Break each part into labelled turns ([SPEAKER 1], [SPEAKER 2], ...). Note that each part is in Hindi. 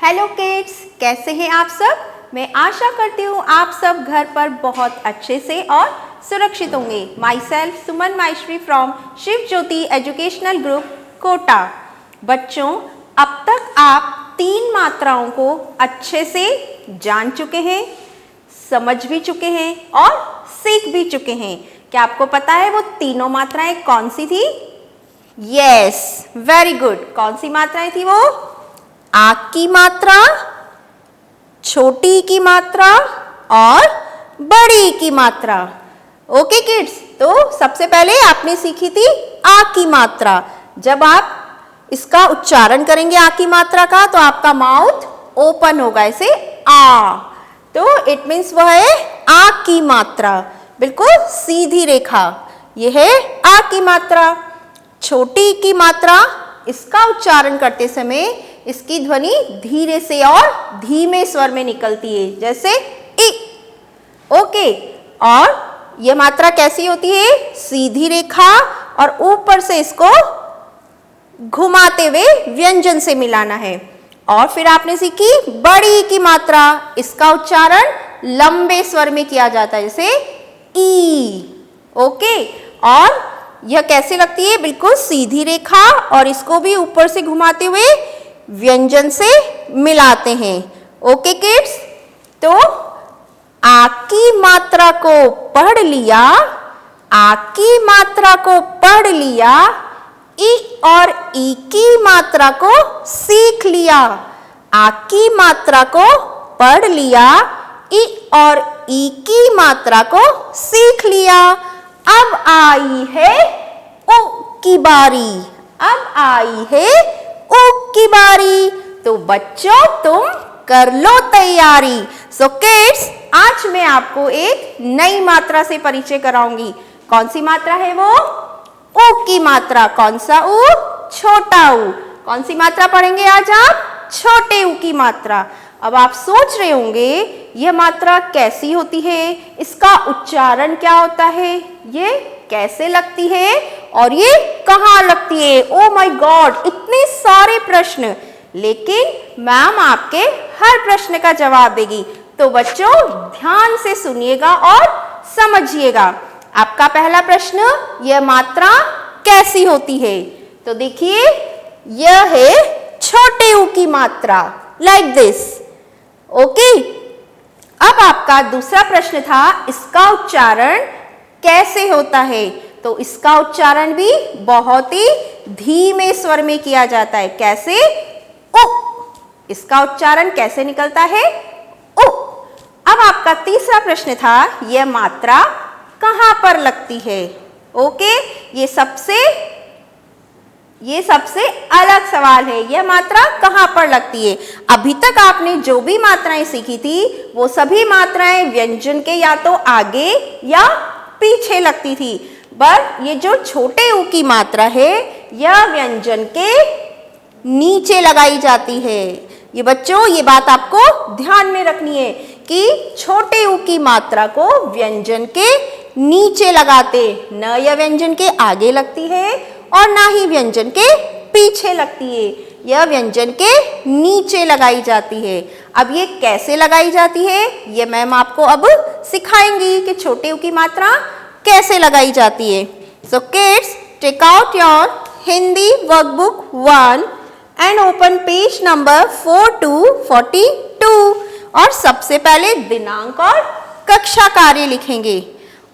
[SPEAKER 1] हेलो किड्स, कैसे हैं आप सब। मैं आशा करती हूँ आप सब घर पर बहुत अच्छे से और सुरक्षित होंगे। Myself Suman Maheshwari from Shiv Jyoti educational group Kota. बच्चों, अब तक आप 3 मात्राओं को अच्छे से जान चुके हैं, समझ भी चुके हैं और सीख भी चुके हैं। क्या आपको पता है वो तीनों मात्राएं कौन सी थी? Yes, very good. कौन सी मात्राएं थी वो? आ की मात्रा, छोटी की मात्रा और बड़ी की मात्रा। ओके किड्स, तो सबसे पहले आपने सीखी थी आ की मात्रा। जब आप इसका उच्चारण करेंगे आ की मात्रा का, तो आपका माउथ ओपन होगा, ऐसे आ। तो इट मीन्स वह है आ की मात्रा, बिल्कुल सीधी रेखा। यह है आ की मात्रा। छोटी की मात्रा, इसका उच्चारण करते समय इसकी ध्वनि धीरे से और धीमे स्वर में निकलती है, जैसे इ। ओके, और यह मात्रा कैसी होती है? सीधी रेखा, और ऊपर से इसको घुमाते हुए व्यंजन से मिलाना है। और फिर आपने सीखी बड़ी की मात्रा। इसका उच्चारण लंबे स्वर में किया जाता है, जैसे ई। ओके, और यह कैसे लगती है? बिल्कुल सीधी रेखा, और इसको भी ऊपर से घुमाते हुए व्यंजन से मिलाते हैं। ओके किड्स, तो आ की मात्रा को पढ़ लिया, आ की मात्रा को पढ़ लिया, ई और ई की मात्रा को सीख लिया। आ की मात्रा को पढ़ लिया, ई और ई की मात्रा को सीख लिया। अब आई है उ की बारी। अब आई है उ की बारी। तो बच्चों, तुम कर लो तैयारी। सो किड्स, आज मैं आपको एक नई मात्रा से परिचय कराऊंगी। कौन सी मात्रा है वो? उ की मात्रा। कौन सा उ? छोटा उ। कौन सी मात्रा पढ़ेंगे आज आप? छोटे उ की मात्रा। अब आप सोच रहे होंगे यह मात्रा कैसी होती है, इसका उच्चारण क्या होता है, ये कैसे लगती है और ये कहाँ लगती है। ओ माय गॉड, इतने सारे प्रश्न, लेकिन मैम आपके हर प्रश्न का जवाब देगी। तो बच्चों, ध्यान से सुनिएगा और समझिएगा। आपका पहला प्रश्न, यह मात्रा कैसी होती है? तो देखिए, यह है छोटे उ की मात्रा, लाइक दिस। ओके, अब आपका दूसरा प्रश्न था, इसका उच्चारण कैसे होता है? तो इसका उच्चारण भी बहुत ही धीमे स्वर में किया जाता है। कैसे? उ। इसका उच्चारण कैसे निकलता है? उ। अब आपका तीसरा प्रश्न था, यह मात्रा कहां पर लगती है? ओके, ये सबसे अलग सवाल है। यह मात्रा कहां पर लगती है? अभी तक आपने जो भी मात्राएं सीखी थी, वो सभी मात्राएं व्यंजन के या तो आगे या पीछे लगती थी। पर ये जो छोटे उ की मात्रा है, यह व्यंजन के नीचे लगाई जाती है। ये बच्चों, ये बात आपको ध्यान में रखनी है कि छोटे उ की मात्रा को व्यंजन के नीचे लगाते, न यह व्यंजन के आगे लगती है और ना ही व्यंजन के पीछे लगती है। यह व्यंजन के नीचे लगाई जाती है। अब ये कैसे लगाई जाती है, ये मैम आपको अब सिखाएंगी कि छोटे उ की मात्रा कैसे लगाई जाती है। So kids, take out your Hindi workbook 1 and open page number 4 to 42। और सबसे पहले दिनांक और कक्षा कार्य लिखेंगे।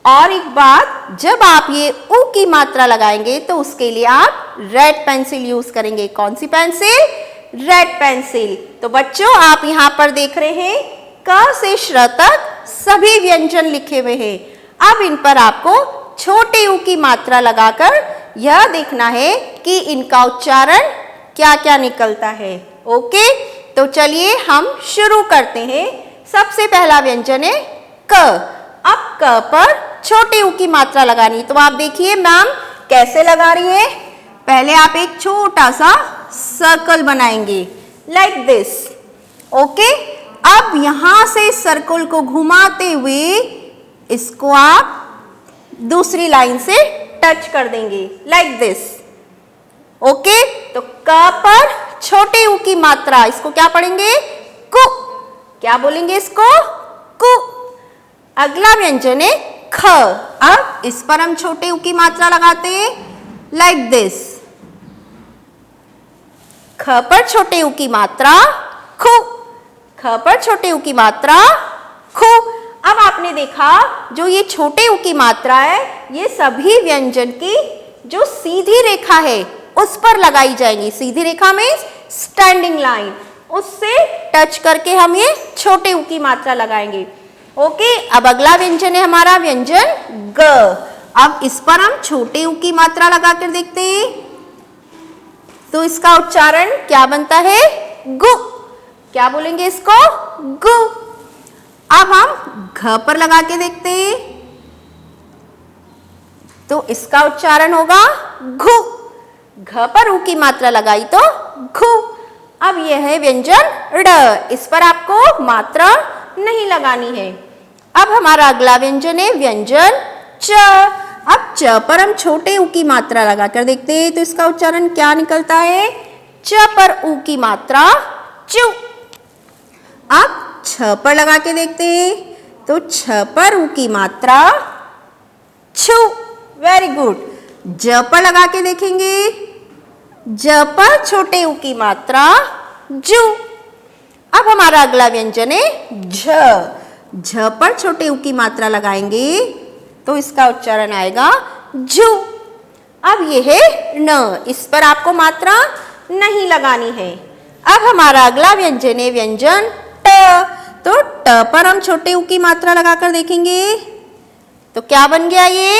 [SPEAKER 1] और एक बात, जब आप ये उ की मात्रा लगाएंगे तो उसके लिए आप रेड पेंसिल यूज करेंगे। कौन सी पेंसिल? Red pencil. तो बच्चों, आप यहाँ पर देख रहे हैं क से श्र तक सभी व्यंजन लिखे हुए हैं। अब इन पर आपको छोटे उ की मात्रा लगाकर यह देखना है कि इनका उच्चारण क्या क्या निकलता है। ओके, तो चलिए हम शुरू करते हैं। सबसे पहला व्यंजन है क। अब क पर छोटे उ की मात्रा लगानी, तो आप देखिए मैम कैसे लगा रही है। पहले आप एक छोटा सा सर्कल बनाएंगे, लाइक दिस। ओके, अब यहां से सर्कल को घुमाते हुए इसको आप दूसरी लाइन से टच कर देंगे, लाइक दिस। ओके, तो क पर छोटे ऊ की मात्रा, इसको क्या पढ़ेंगे? कु। क्या बोलेंगे इसको? कु। अगला व्यंजन है ख। अब इस पर हम छोटे ऊ की मात्रा लगाते हैं लाइक दिस। ख पर छोटे ऊ की मात्रा खु। ख पर छोटे ऊ की मात्रा खु। अब आपने देखा जो ये छोटे ऊ की मात्रा है ये सभी व्यंजन की जो सीधी रेखा है उस पर लगाई जाएंगी। सीधी रेखा में स्टैंडिंग लाइन, उससे टच करके हम ये छोटे ऊ की मात्रा लगाएंगे। ओके, अब अगला व्यंजन है हमारा व्यंजन ग। अब इस पर हम छोटे ऊ की मात्रा लगाकर देखते हैं तो इसका उच्चारण क्या बनता है? गु। क्या बोलेंगे इसको? गु। अब हम घ पर लगा के देखते हैं तो इसका उच्चारण होगा घु। घ पर ऊ की मात्रा लगाई तो घु। अब यह है व्यंजन ड। इस पर आपको मात्रा नहीं लगानी है। अब हमारा अगला व्यंजन है व्यंजन च। अब च पर हम छोटे ऊ की मात्रा लगाकर देखते हैं तो इसका उच्चारण क्या निकलता है? च पर ऊ की मात्रा चु। अब छ पर लगा के देखते हैं तो छ पर ऊ की मात्रा छु। Very good. ज पर लगा के देखेंगे, ज पर छोटे ऊ की मात्रा जू। अब हमारा अगला व्यंजन है झ। झ पर छोटे ऊ की मात्रा लगाएंगे तो इसका उच्चारण आएगा झू। अब यह है न। इस पर आपको मात्रा नहीं लगानी है। अब हमारा अगला व्यंजन है व्यंजन ट। तो ट पर हम छोटे ऊ की मात्रा लगाकर देखेंगे तो क्या बन गया ये?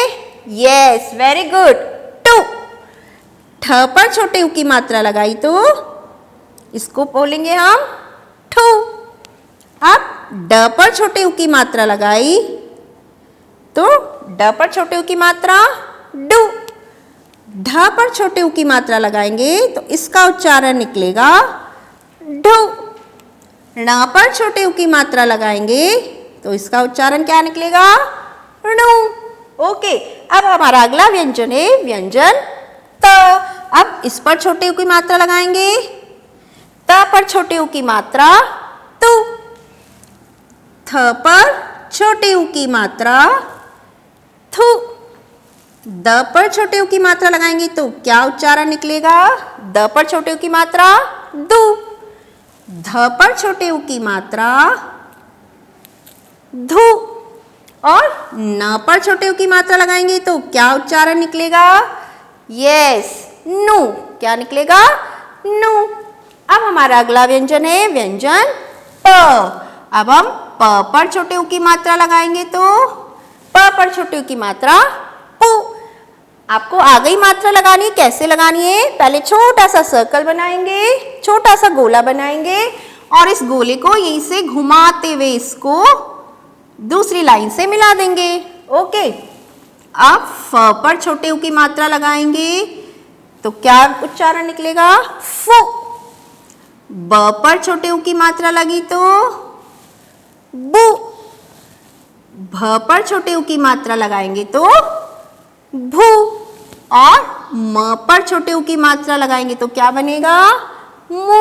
[SPEAKER 1] Yes, very good, two. ठ पर छोटे ऊ की मात्रा लगाई तो इसको बोलेंगे हम ठू। अब ड पर छोटे ऊ की मात्रा लगाई तो ड पर छोटे ऊ की मात्रा डू। ढ पर छोटे ऊ की मात्रा लगाएंगे तो इसका उच्चारण निकलेगा ढू। ण पर छोटे ऊ की मात्रा लगाएंगे तो इसका उच्चारण क्या निकलेगा? णु। ओके, अब हमारा अगला व्यंजन है व्यंजन त। अब इस पर छोटे ऊ की मात्रा लगाएंगे, त पर छोटे ऊ की मात्रा तु। थ पर छोटे ऊ की मात्रा थु। द पर छोटे ऊ की मात्रा लगाएंगे तो क्या उच्चारण निकलेगा? द पर छोटे ऊ की मात्रा दु। ध पर छोटे ऊ की मात्रा धु। और न पर छोटे ऊ की मात्रा लगाएंगे तो क्या उच्चारण निकलेगा? यस, नु। क्या निकलेगा? नु। अब हमारा अगला व्यंजन है व्यंजन प। अब हम प पर छोटे ऊ की मात्रा लगाएंगे तो प पर छोटे ऊ की मात्रा पु। आपको आ गई मात्रा लगानी, कैसे लगानी है? पहले छोटा सा सर्कल बनाएंगे, छोटा सा गोला बनाएंगे और इस गोले को यहीं से घुमाते हुए इसको दूसरी लाइन से मिला देंगे। ओके, अब फ पर छोटे ऊ की मात्रा लगाएंगे तो क्या उच्चारण निकलेगा? फु। ब पर छोटे ऊ की मात्रा लगी तो बु। भ पर छोटे ऊ की मात्रा लगाएंगे तो भू। और म पर छोटे ऊ की मात्रा लगाएंगे तो क्या बनेगा? मु।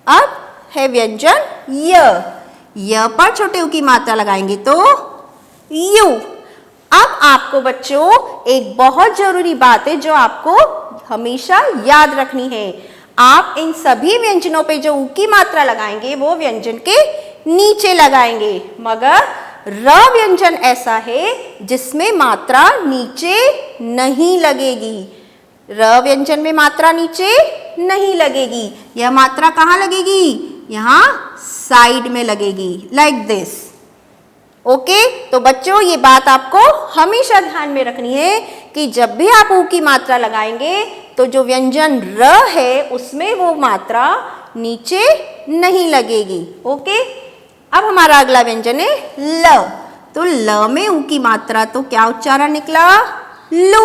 [SPEAKER 1] अब है व्यंजन य। य पर छोटे ऊ की मात्रा लगाएंगे तो यू। अब आपको बच्चों एक बहुत जरूरी बात है जो आपको हमेशा याद रखनी है। आप इन सभी व्यंजनों पे जो ऊ की मात्रा लगाएंगे वो व्यंजन के नीचे लगाएंगे, मगर र व्यंजन ऐसा है जिसमें मात्रा नीचे नहीं लगेगी। र व्यंजन में मात्रा नीचे नहीं लगेगी। यह मात्रा कहाँ लगेगी? यहाँ साइड में लगेगी, लाइक दिस। ओके, तो बच्चों ये बात आपको हमेशा ध्यान में रखनी है कि जब भी आप ऊ की मात्रा लगाएंगे तो जो व्यंजन र है उसमें वो मात्रा नीचे नहीं लगेगी। ओके, अब हमारा अगला व्यंजन है ल। तो ल में ऊ की मात्रा तो क्या उच्चारण निकला? लू।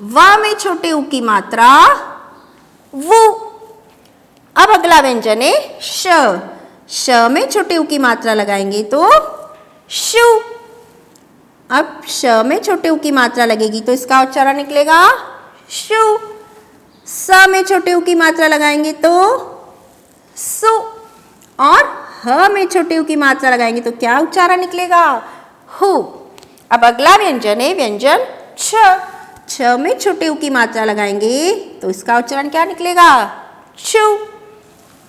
[SPEAKER 1] व में छोटे ऊ की मात्रा वु। अब अगला व्यंजन है श। श में छोटे ऊ की मात्रा लगाएंगे तो शु। अब श में छोटे ऊ की मात्रा लगेगी तो इसका उच्चारण निकलेगा शु। स में छोटे ऊ की मात्रा लगाएंगे तो सु, और ह में छोटे ऊ की मात्रा लगाएंगे तो क्या उच्चारण निकलेगा? हु। अब अगला व्यंजन है व्यंजन छ। छ में छोटे ऊ की मात्रा लगाएंगे तो इसका उच्चारण क्या निकलेगा? छु।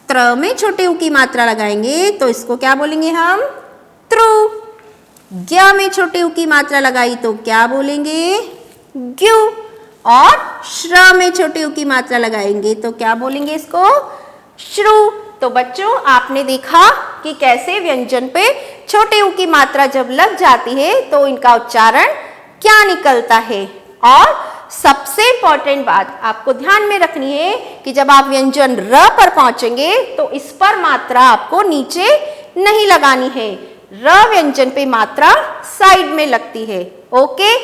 [SPEAKER 1] त्र में छोटे ऊ की मात्रा लगाएंगे तो इसको क्या बोलेंगे हम?त्रु। ज्ञ में छोटे ऊ की मात्रा लगाई तो क्या बोलेंगे? ग्यू। और श्र में छोटे ऊ की मात्रा लगाएंगे तो क्या बोलेंगे इसको? श्रु। तो बच्चों आपने देखा कि कैसे व्यंजन पे छोटे ऊ की मात्रा जब लग जाती है तो इनका उच्चारण क्या निकलता है। और सबसे इंपॉर्टेंट बात आपको ध्यान में रखनी है कि जब आप व्यंजन र पर पहुंचेंगे तो इस पर मात्रा आपको नीचे नहीं लगानी है। र व्यंजन पे मात्रा साइड में लगती है। ओके,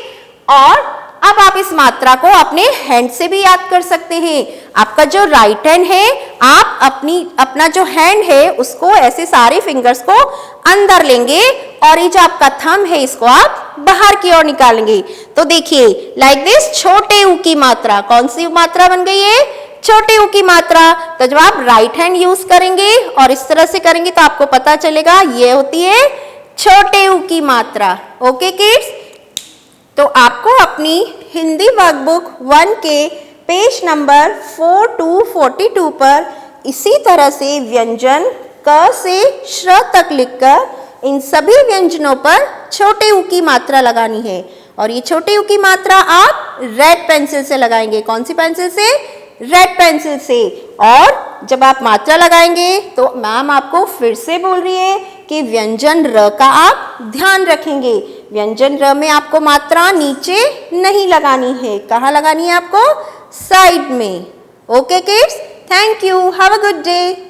[SPEAKER 1] और अब आप इस मात्रा को अपने हैंड से भी याद कर सकते हैं। आपका जो राइट हैंड है, आप अपना जो हैंड है उसको ऐसे सारे फिंगर्स को अंदर लेंगे और ये जो आपका थंब है इसको आप बाहर की ओर निकालेंगे। तो देखिए लाइक दिस, छोटे ऊ की मात्रा कौन सी मात्रा बन गई है? छोटे ऊ की मात्रा। तो जब आप राइट हैंड यूज करेंगे और इस तरह से करेंगे तो आपको पता चलेगा ये होती है छोटे ऊ की मात्रा। ओके किड्स, तो आपको अपनी हिंदी वर्कबुक 1 के पेज नंबर 4 to 42 पर इसी तरह से व्यंजन क से श्र तक लिखकर इन सभी व्यंजनों पर छोटे ऊ की मात्रा लगानी है। और ये छोटे ऊ की मात्रा आप रेड पेंसिल से लगाएंगे। कौन सी पेंसिल से? रेड पेंसिल से। और जब आप मात्रा लगाएंगे तो मैम आपको फिर से बोल रही है कि व्यंजन र का आप ध्यान रखेंगे। व्यंजन र में आपको मात्रा नीचे नहीं लगानी है। कहाँ लगानी है आपको? साइड में। Okay kids, thank you, have a good day.